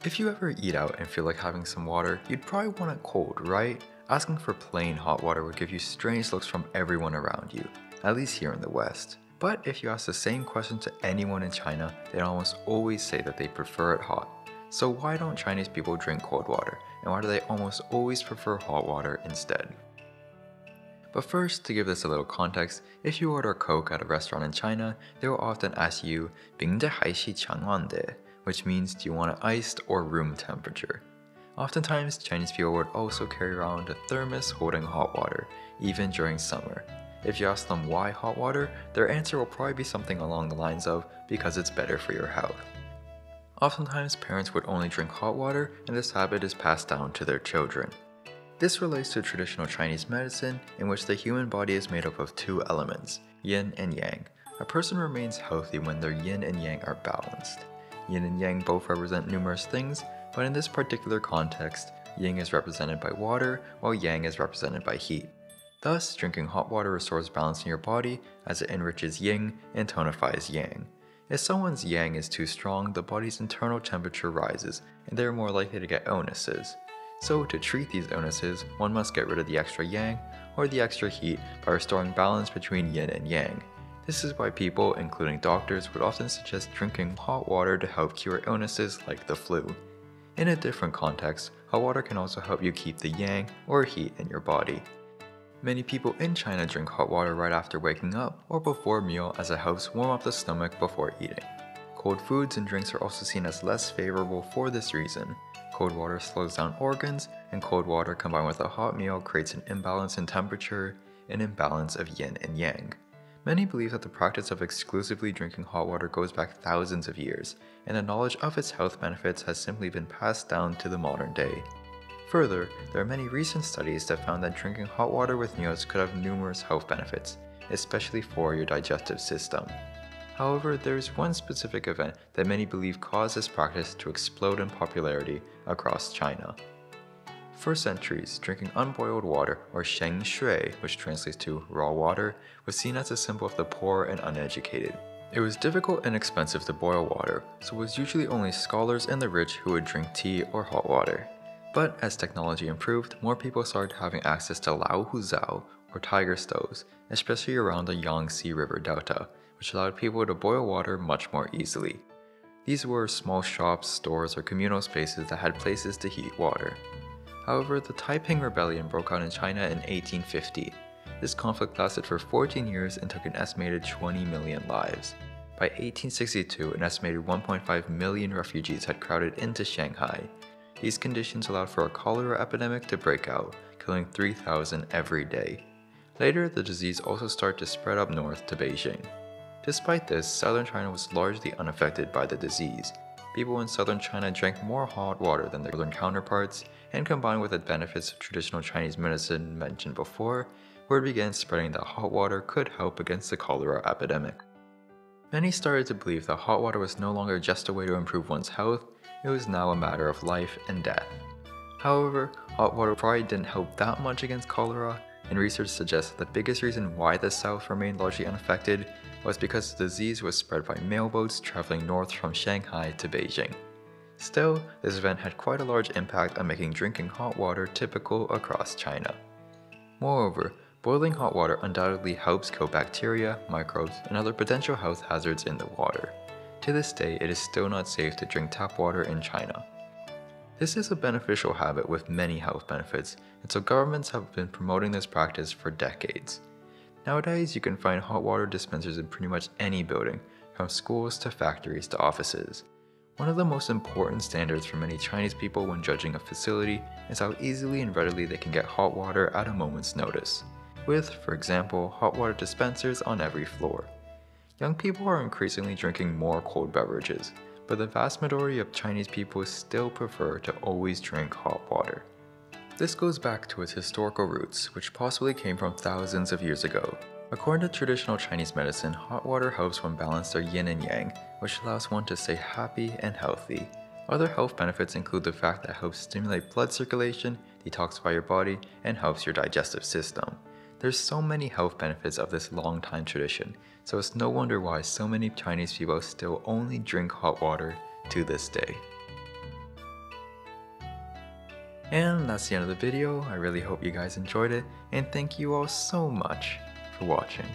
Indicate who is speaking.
Speaker 1: If you ever eat out and feel like having some water, you'd probably want it cold, right? Asking for plain hot water would give you strange looks from everyone around you, at least here in the West. But if you ask the same question to anyone in China, they'd almost always say that they prefer it hot. So why don't Chinese people drink cold water, and why do they almost always prefer hot water instead? But first, to give this a little context, if you order Coke at a restaurant in China, they will often ask you 冰的还是常温的, which means do you want it iced or room temperature. Oftentimes, Chinese people would also carry around a thermos holding hot water, even during summer. If you ask them why hot water, their answer will probably be something along the lines of because it's better for your health. Oftentimes, parents would only drink hot water, and this habit is passed down to their children. This relates to traditional Chinese medicine, in which the human body is made up of two elements, yin and yang. A person remains healthy when their yin and yang are balanced. Yin and yang both represent numerous things, but in this particular context, yin is represented by water, while yang is represented by heat. Thus, drinking hot water restores balance in your body as it enriches yin and tonifies yang. If someone's yang is too strong, the body's internal temperature rises, and they are more likely to get illnesses. So to treat these illnesses, one must get rid of the extra yang or the extra heat by restoring balance between yin and yang. This is why people, including doctors, would often suggest drinking hot water to help cure illnesses like the flu. In a different context, hot water can also help you keep the yang or heat in your body. Many people in China drink hot water right after waking up or before a meal as it helps warm up the stomach before eating. Cold foods and drinks are also seen as less favorable for this reason. Cold water slows down organs, and cold water combined with a hot meal creates an imbalance in temperature, an imbalance of yin and yang. Many believe that the practice of exclusively drinking hot water goes back thousands of years, and the knowledge of its health benefits has simply been passed down to the modern day. Further, there are many recent studies that found that drinking hot water with meals could have numerous health benefits, especially for your digestive system. However, there is one specific event that many believe caused this practice to explode in popularity across China. For centuries, drinking unboiled water, or sheng shui, which translates to raw water, was seen as a symbol of the poor and uneducated. It was difficult and expensive to boil water, so it was usually only scholars and the rich who would drink tea or hot water. But as technology improved, more people started having access to Lao Hu Zao, or tiger stoves, especially around the Yangtze River Delta, which allowed people to boil water much more easily. These were small shops, stores, or communal spaces that had places to heat water. However, the Taiping Rebellion broke out in China in 1850. This conflict lasted for 14 years and took an estimated 20 million lives. By 1862, an estimated 1.5 million refugees had crowded into Shanghai. These conditions allowed for a cholera epidemic to break out, killing 3,000 every day. Later, the disease also started to spread up north to Beijing. Despite this, southern China was largely unaffected by the disease. People in southern China drank more hot water than their northern counterparts, and combined with the benefits of traditional Chinese medicine mentioned before, word began spreading that hot water could help against the cholera epidemic. Many started to believe that hot water was no longer just a way to improve one's health, it was now a matter of life and death. However, hot water probably didn't help that much against cholera, and research suggests that the biggest reason why the South remained largely unaffected was because the disease was spread by mailboats traveling north from Shanghai to Beijing. Still, this event had quite a large impact on making drinking hot water typical across China. Moreover, boiling hot water undoubtedly helps kill bacteria, microbes, and other potential health hazards in the water. To this day, it is still not safe to drink tap water in China. This is a beneficial habit with many health benefits, and so governments have been promoting this practice for decades. Nowadays, you can find hot water dispensers in pretty much any building, from schools to factories to offices. One of the most important standards for many Chinese people when judging a facility is how easily and readily they can get hot water at a moment's notice, with, for example, hot water dispensers on every floor. Young people are increasingly drinking more cold beverages, but the vast majority of Chinese people still prefer to always drink hot water. This goes back to its historical roots, which possibly came from thousands of years ago. According to traditional Chinese medicine, hot water helps one balance their yin and yang, which allows one to stay happy and healthy. Other health benefits include the fact that it helps stimulate blood circulation, detoxify your body, and helps your digestive system. There's so many health benefits of this long-time tradition, so it's no wonder why so many Chinese people still only drink hot water to this day. And that's the end of the video. I really hope you guys enjoyed it, and thank you all so much for watching.